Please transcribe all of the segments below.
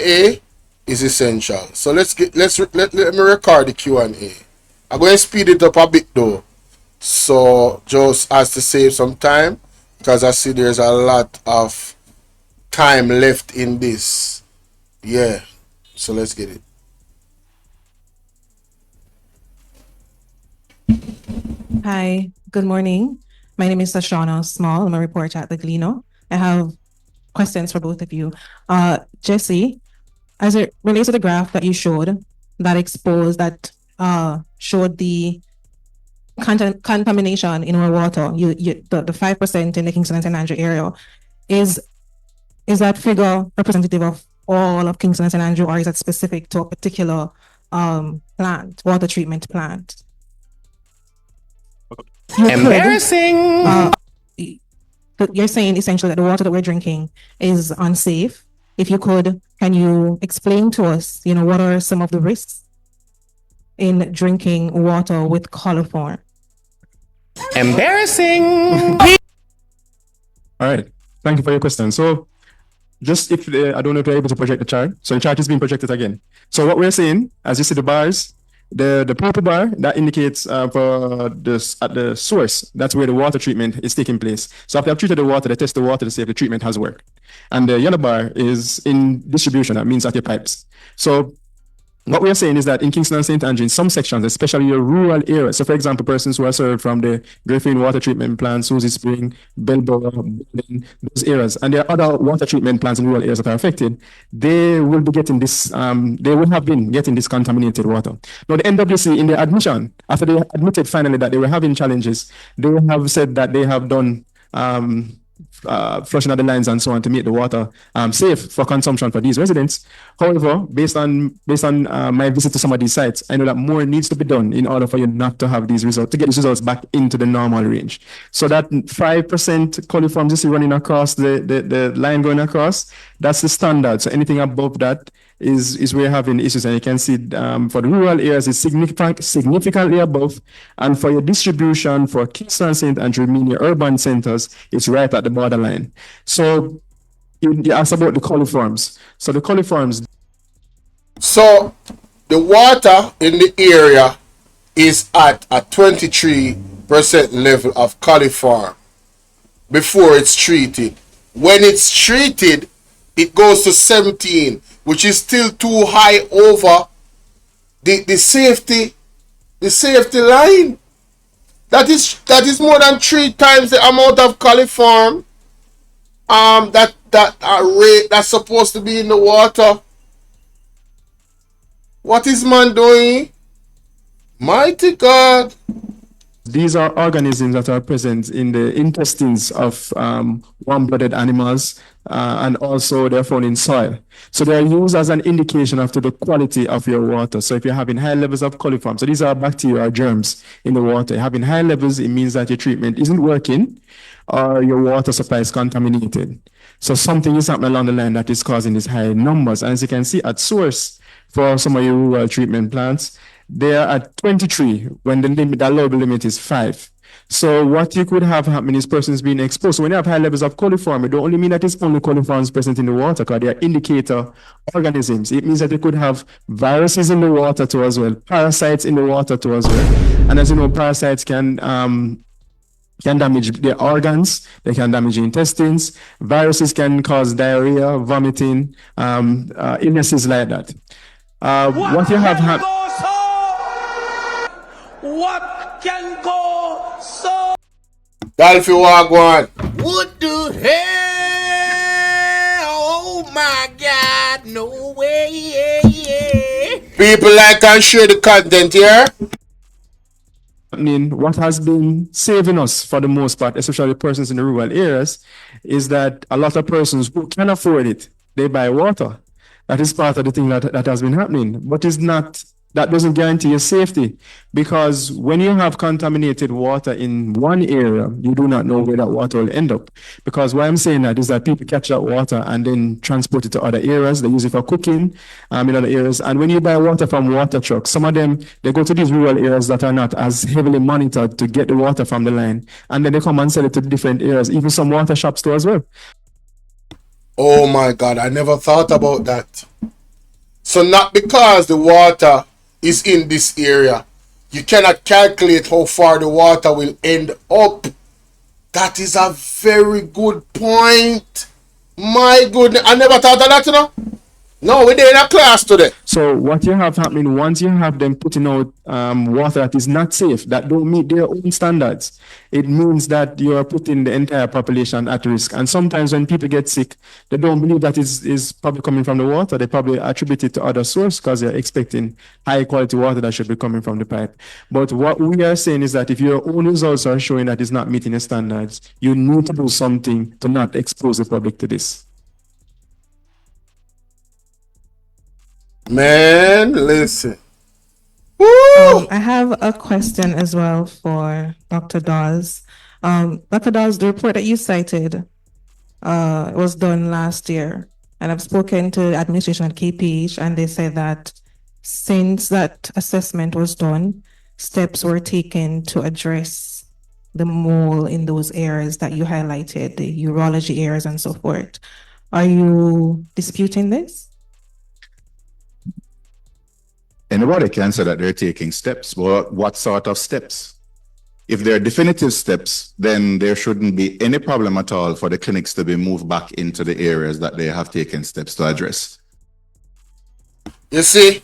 A is essential. So let me record the Q&A. I'm going to speed it up a bit though. So just as to save some time, because I see there's a lot of time left in this. Yeah. So let's get it. Hi, good morning. My name is Sashana Small. I'm a reporter at the Glino. I have questions for both of you. Jesse, as it relates to the graph that you showed showed the contamination in our water, the 5% in the Kingston and St. Andrew area, is that figure representative of all of Kingston and St. Andrew, or is it specific to a particular plant, water treatment plant? Embarrassing. You're saying essentially that the water that we're drinking is unsafe. If you could, can you explain to us, what are some of the risks in drinking water with coliform? Embarrassing. All right. Thank you for your question. So just if I don't know if you're able to project the chart. So the chart is being projected again. So what we're saying, as you see the bars, the purple bar, that indicates for this at the source, that's where the water treatment is taking place. So after I've treated the water, they test the water to see if the treatment has worked. And the yellow bar is in distribution, that means at your pipes. So what we are saying is that in Kingston and St. Andrew, in some sections, especially your rural areas, so for example, persons who are served from the Bvrfam water treatment plant, Susie Spring, Bolo, those areas, and there are other water treatment plants in rural areas that are affected, they will be getting this, they will have been getting this contaminated water. Now, the NWC, in their admission, after they admitted finally that they were having challenges, they have said that they have done flushing of the lines and so on to make the water safe for consumption for these residents. However, based on my visit to some of these sites, I know that more needs to be done in order for you not to have these results, to get these results back into the normal range. So that 5% coliforms you see running across the line going across, that's the standard. So anything above that is we're having issues, and you can see for the rural areas it's significantly above, and for your distribution for Kingston, St. Andrew, meaning urban centers, it's right at the borderline. So you asked about the coliforms. So the coliforms. So the water in the area is at a 23% level of coliform before it's treated. When it's treated, it goes to 17, which is still too high over the safety line. That is more than 3 times the amount of coliform that rate that's supposed to be in the water. What is man doing? Mighty God. These are organisms that are present in the intestines of warm-blooded animals, and also they're found in soil. So they're used as an indication of the quality of your water. So if you're having high levels of coliform, so these are bacteria or germs in the water, having high levels, it means that your treatment isn't working or your water supply is contaminated. So something is happening along the line that is causing these high numbers. And as you can see at source, for some of your rural treatment plants, they are at 23 when the allowable limit is 5. So what you could have happening is persons being exposed. So when you have high levels of coliform, it don't only mean that it's only coliforms present in the water, because they are indicator organisms. It means that they could have viruses in the water too as well, parasites in the water too as well. And as you know, parasites can damage the organs, they can damage the intestines. Viruses can cause diarrhea, vomiting, illnesses like that. What you have happened. What can go so? Dolphy Wagwan. What the hell? Oh my God! No way! People like and share the content here. What has been saving us for the most part, especially persons in the rural areas, is that a lot of persons who can afford it, they buy water. That is part of the thing that has been happening, but it's not. That doesn't guarantee your safety, because when you have contaminated water in one area, you do not know where that water will end up. Because why I'm saying that is that people catch that water and then transport it to other areas. They use it for cooking in other areas. And when you buy water from water trucks, some of them, they go to these rural areas that are not as heavily monitored to get the water from the line. And then they come and sell it to different areas, even some water shops too as well. Oh my God, I never thought about that. So not because the water is in this area, you cannot calculate how far the water will end up. That is a very good point. My goodness, I never thought of that, you know. No, we did in a class today. So what you have happening, once you have them putting out water that is not safe, that don't meet their own standards, it means that you are putting the entire population at risk. And sometimes when people get sick, they don't believe that is probably coming from the water. They probably attribute it to other source because they're expecting high quality water that should be coming from the pipe. But what we are saying is that if your own results are showing that it's not meeting the standards, you need to do something to not expose the public to this. Man, listen. I have a question as well for Dr. Dawes. Dr. Dawes, the report that you cited was done last year, and I've spoken to administration at KPH, and they said that since that assessment was done, steps were taken to address the mole in those areas that you highlighted, the urology areas and so forth. Are you disputing this? Anybody can say that they're taking steps, but what sort of steps? If they're definitive steps, then there shouldn't be any problem at all for the clinics to be moved back into the areas that they have taken steps to address. You see,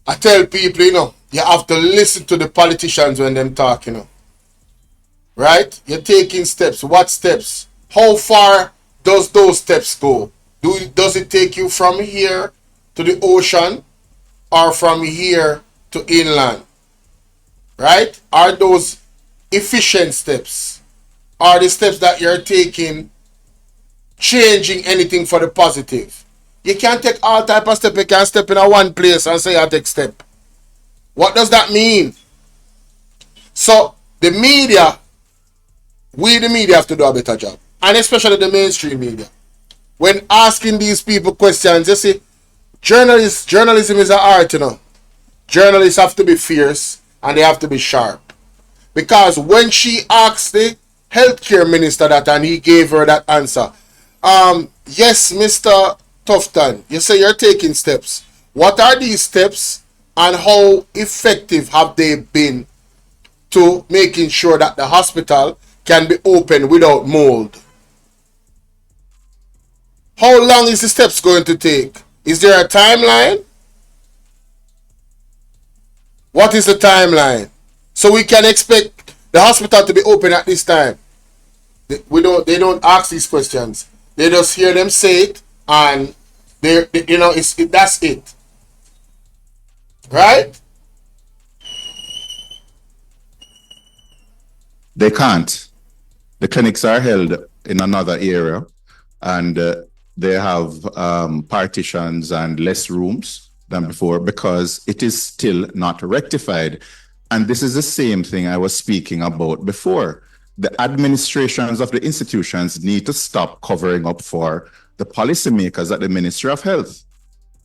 I tell people, you know, you have to listen to the politicians when them talk, you know. Right? You're taking steps. What steps? How far does those steps go? Does it take you from here to the ocean or from here to inland? Right? Are those efficient steps? Are the steps that you're taking changing anything for the positive? You can't take all type of step. You can't step in a one place and say I take step. What does that mean? So the media, we the media have to do a better job. And especially the mainstream media. When asking these people questions, you see, journalism is an art, you know. Journalists have to be fierce and they have to be sharp. Because when she asked the healthcare minister that and he gave her that answer, yes, Mr. Tufton, you say you're taking steps. What are these steps and how effective have they been to making sure that the hospital can be open without mold? How long is the steps going to take? Is there a timeline? What is the timeline? So we can expect the hospital to be open at this time. They don't ask these questions. They just hear them say it and that's it. Right? They can't. The clinics are held in another area and they have partitions and less rooms than before because it is still not rectified. And this is the same thing I was speaking about before. The administrations of the institutions need to stop covering up for the policymakers at the Ministry of Health.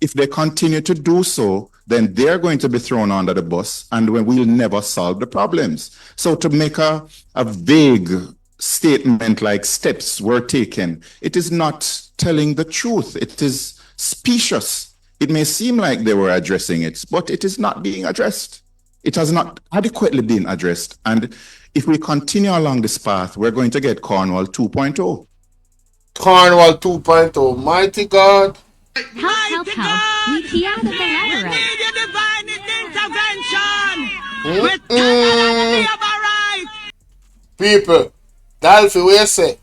If they continue to do so, then they're going to be thrown under the bus and we'll never solve the problems. So to make a vague statement like steps were taken, it is not telling the truth. It is specious. It may seem like they were addressing it, but it is not being addressed. It has not adequately been addressed. And if we continue along this path, we're going to get Cornwall 2.0. Cornwall 2.0. Mighty God. Help. We key out of the ladder right. Need divine intervention. With right. People, Dalfi, what you say?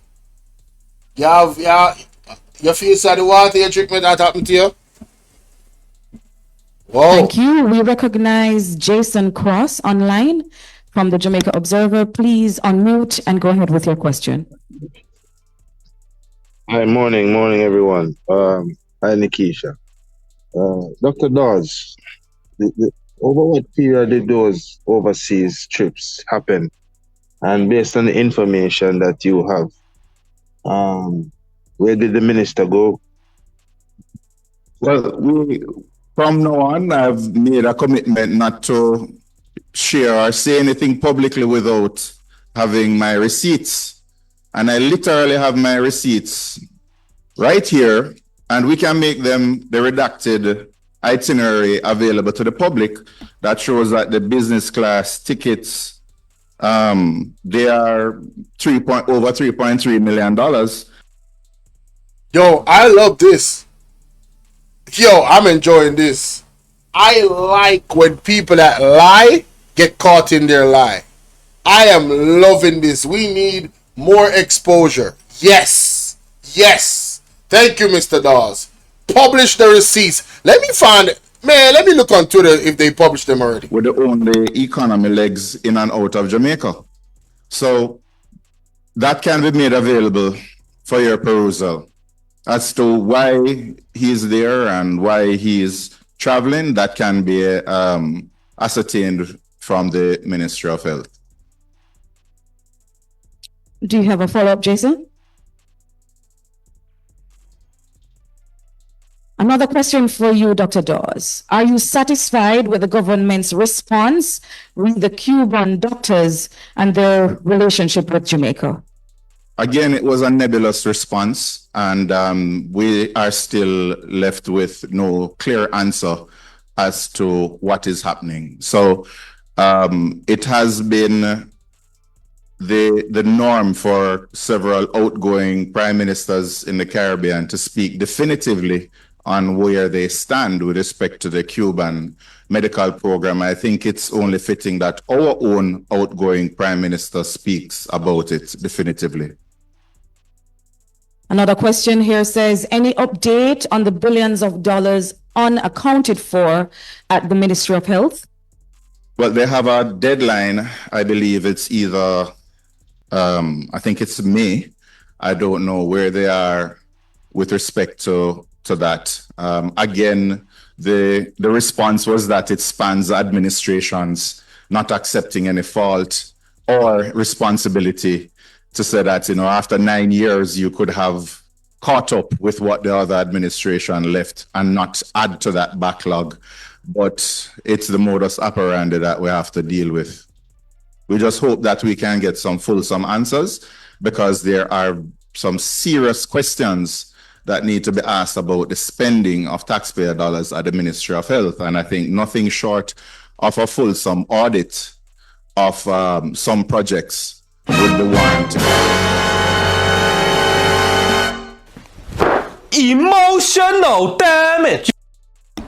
You feel sad the water you drink me that happened to you? Whoa. Thank you. We recognize Jason Cross online from the Jamaica Observer. Please unmute and go ahead with your question. Hi, morning everyone. Hi, Nickesha. Dr. Dawes, over what period did those overseas trips happen? And based on the information that you have, where did the minister go? Well, from now on, I've made a commitment not to share or say anything publicly without having my receipts. And I literally have my receipts right here, and we can make them the redacted itinerary available to the public that shows that the business class tickets, they are over $3.3 million. Yo, I love this. Yo, I'm enjoying this. I like when people that lie get caught in their lie. I am loving this. We need more exposure. Yes. Yes. Thank you, Mr. Dawes. Publish the receipts. Let me find it. Man, let me look on Twitter if they published them already. With the only economy legs in and out of Jamaica. So that can be made available for your perusal. As to why he's there and why he's traveling, that can be ascertained from the Ministry of Health. Do you have a follow-up, Jason? Another question for you, Dr. Dawes. Are you satisfied with the government's response with the Cuban doctors and their relationship with Jamaica? Again, it was a nebulous response, and we are still left with no clear answer as to what is happening. So it has been the norm for several outgoing prime ministers in the Caribbean to speak definitively on where they stand with respect to the Cuban medical program. I think it's only fitting that our own outgoing prime minister speaks about it definitively. Another question here says, any update on the billions of dollars unaccounted for at the Ministry of Health? Well, they have a deadline. I believe it's either, I think it's May. I don't know where they are with respect to that. Again, the response was that it spans administrations, not accepting any fault or responsibility, to say that, after 9 years, you could have caught up with what the other administration left and not add to that backlog. But it's the modus operandi that we have to deal with. We just hope that we can get some fulsome answers, because there are some serious questions that need to be asked about the spending of taxpayer dollars at the Ministry of Health. And I think nothing short of a fulsome audit of some projects would be warranted. Emotional damage.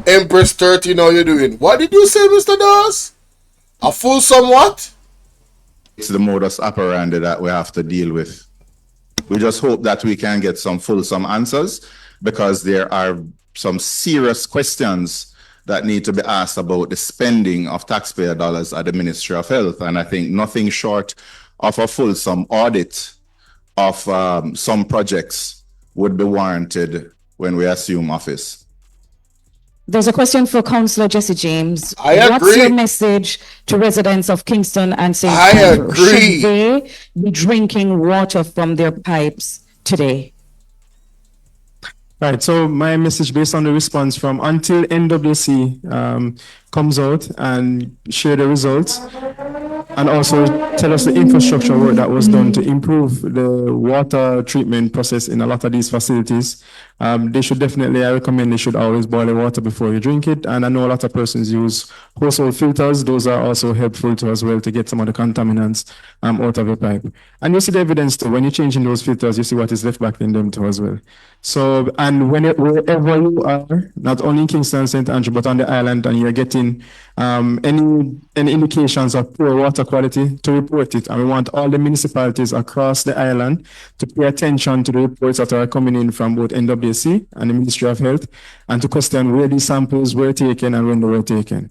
Empress 30, how you doing? What did you say, Mr. Dawes? A fulsome what? It's the modus operandi that we have to deal with. We just hope that we can get some fulsome answers, because there are some serious questions that need to be asked about the spending of taxpayer dollars at the Ministry of Health. And I think nothing short of a fulsome audit of some projects would be warranted when we assume office. There's a question for Councillor Jesse James. I agree. What's your message to residents of Kingston and St. I Andrew? agree. Should they be drinking water from their pipes today? Right, so my message based on the response from until NWC comes out and share the results, and also tell us the infrastructure work that was done to improve the water treatment process in a lot of these facilities. They should definitely, I recommend they should always boil the water before you drink it. And I know a lot of persons use household filters. Those are also helpful to as well to get some of the contaminants out of your pipe. And you see the evidence too. When you're changing those filters, you see what is left back in them too as well. So, and wherever you are, not only in Kingston and St. Andrew, but on the island, and you're getting any indications of poor water quality, to report it. And we want all the municipalities across the island to pay attention to the reports that are coming in from both NWC and the Ministry of Health, and to question where these samples were taken and when they were taken.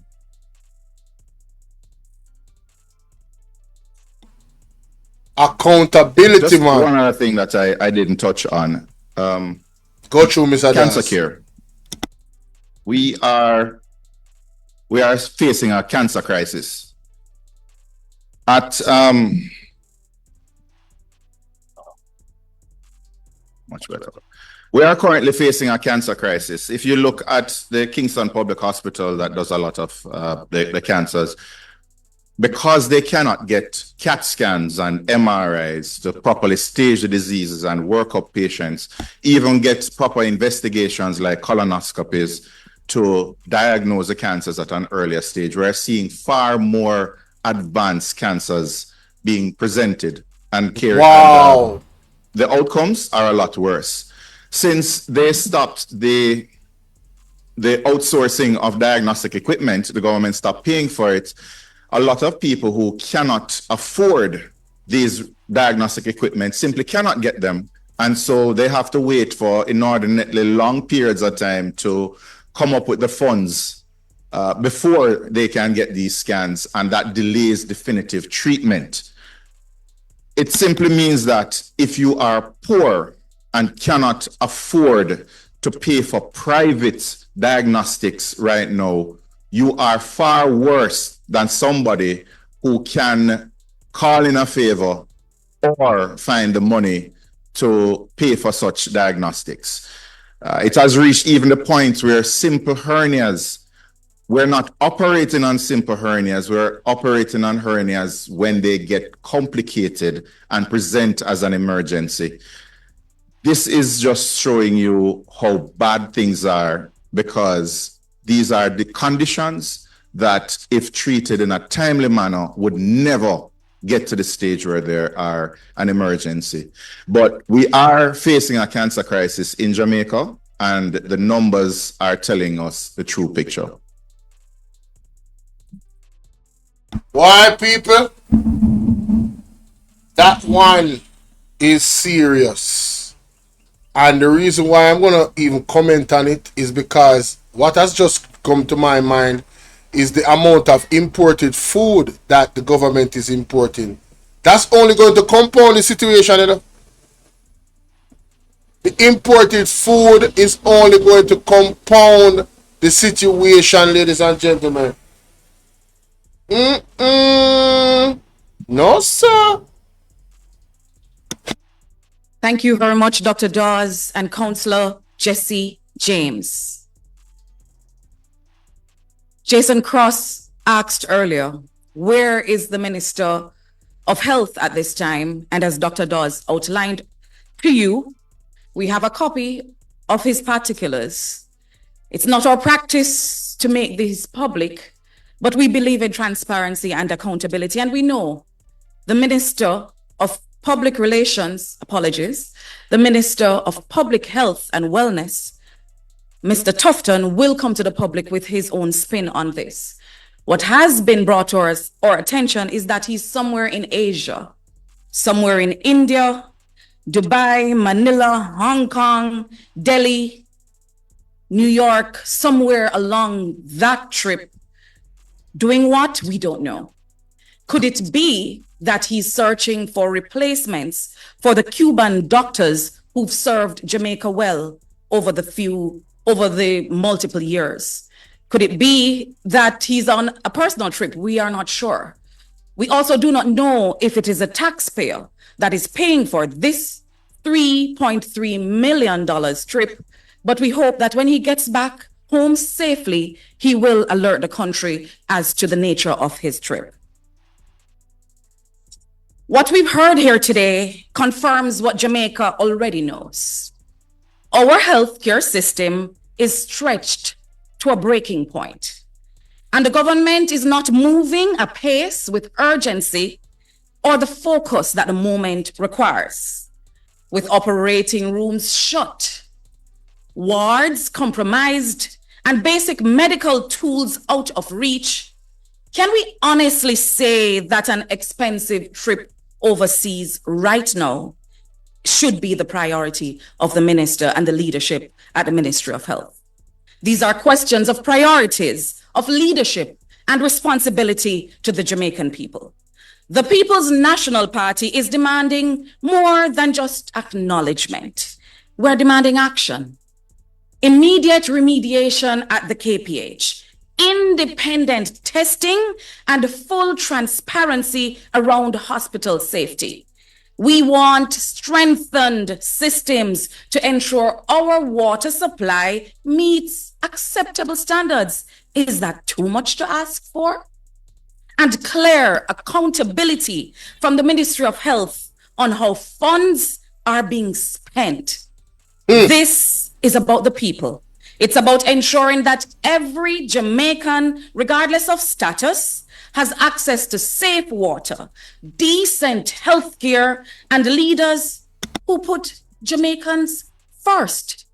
Accountability, Just man. one other thing that I didn't touch on. Go through, Mr. Cancer Dawes. care. We are facing a cancer crisis. At much better. We are currently facing a cancer crisis. If you look at the Kingston Public Hospital that does a lot of the cancers, because they cannot get CAT scans and MRIs to properly stage the diseases and work up patients, even get proper investigations like colonoscopies to diagnose the cancers at an earlier stage, we're seeing far more advanced cancers being presented and cared. Wow. The outcomes are a lot worse. Since they stopped the outsourcing of diagnostic equipment, the government stopped paying for it. A lot of people who cannot afford these diagnostic equipment simply cannot get them. And so they have to wait for inordinately long periods of time to come up with the funds before they can get these scans, and that delays definitive treatment. It simply means that if you are poor and cannot afford to pay for private diagnostics right now, you are far worse than somebody who can call in a favor or find the money to pay for such diagnostics. It has reached even the point where simple hernias, we're not operating on simple hernias, we're operating on hernias when they get complicated and present as an emergency. This is just showing you how bad things are, because these are the conditions that, if treated in a timely manner, would never get to the stage where there are an emergency. But we are facing a cancer crisis in Jamaica, and the numbers are telling us the true picture. Why, people? That one is serious. And the reason why I'm going to even comment on it is because what has just come to my mind is the amount of imported food that the government is importing. That's only going to compound the situation, you know? The imported food is only going to compound the situation, ladies and gentlemen. No, sir. Thank you very much, Dr. Dawes and Councillor Jesse James. Jason Cross asked earlier, where is the Minister of Health at this time? And as Dr. Dawes outlined to you, we have a copy of his particulars. It's not our practice to make these public, but we believe in transparency and accountability. And we know the Minister of Public Relations, the Minister of Public Health and Wellness, Mr. Tufton, will come to the public with his own spin on this. What has been brought to our attention is that he's somewhere in Asia, somewhere in India, Dubai, Manila, Hong Kong, Delhi, New York, somewhere along that trip. Doing what? We don't know. Could it be that he's searching for replacements for the Cuban doctors who've served Jamaica well over the multiple years? Could it be that he's on a personal trip? We are not sure. We also do not know if it is a taxpayer that is paying for this $3.3 million trip, but we hope that when he gets back home safely, he will alert the country as to the nature of his trip. What we've heard here today confirms what Jamaica already knows. Our healthcare system is stretched to a breaking point, and the government is not moving apace with urgency or the focus that the moment requires. With operating rooms shut, wards compromised, and basic medical tools out of reach, can we honestly say that an expensive trip overseas right now should be the priority of the minister and the leadership at the Ministry of Health? These are questions of priorities, of leadership and responsibility to the Jamaican people. The People's National Party is demanding more than just acknowledgement. We're demanding action. Immediate remediation at the KPH, independent testing, and full transparency around hospital safety. We want strengthened systems to ensure our water supply meets acceptable standards. Is that too much to ask for? and clear accountability from the Ministry of Health on how funds are being spent. This is about the people. It's about ensuring that every Jamaican, regardless of status, has access to safe water, decent health care, and leaders who put Jamaicans first.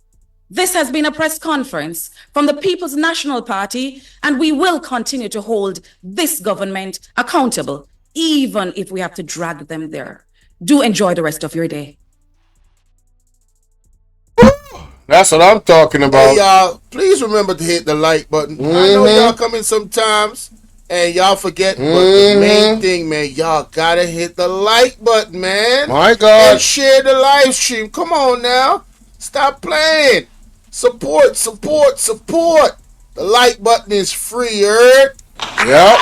This has been a press conference from the People's National Party, and we will continue to hold this government accountable, even if we have to drag them there. Do enjoy the rest of your day. That's what I'm talking about. Hey, y'all, please remember to hit the like button. I know y'all come in sometimes and y'all forget, but the main thing, man, y'all gotta hit the like button, man. My God. And share the live stream. Come on now. Stop playing. Support, support, support. The like button is free, heard? Yep.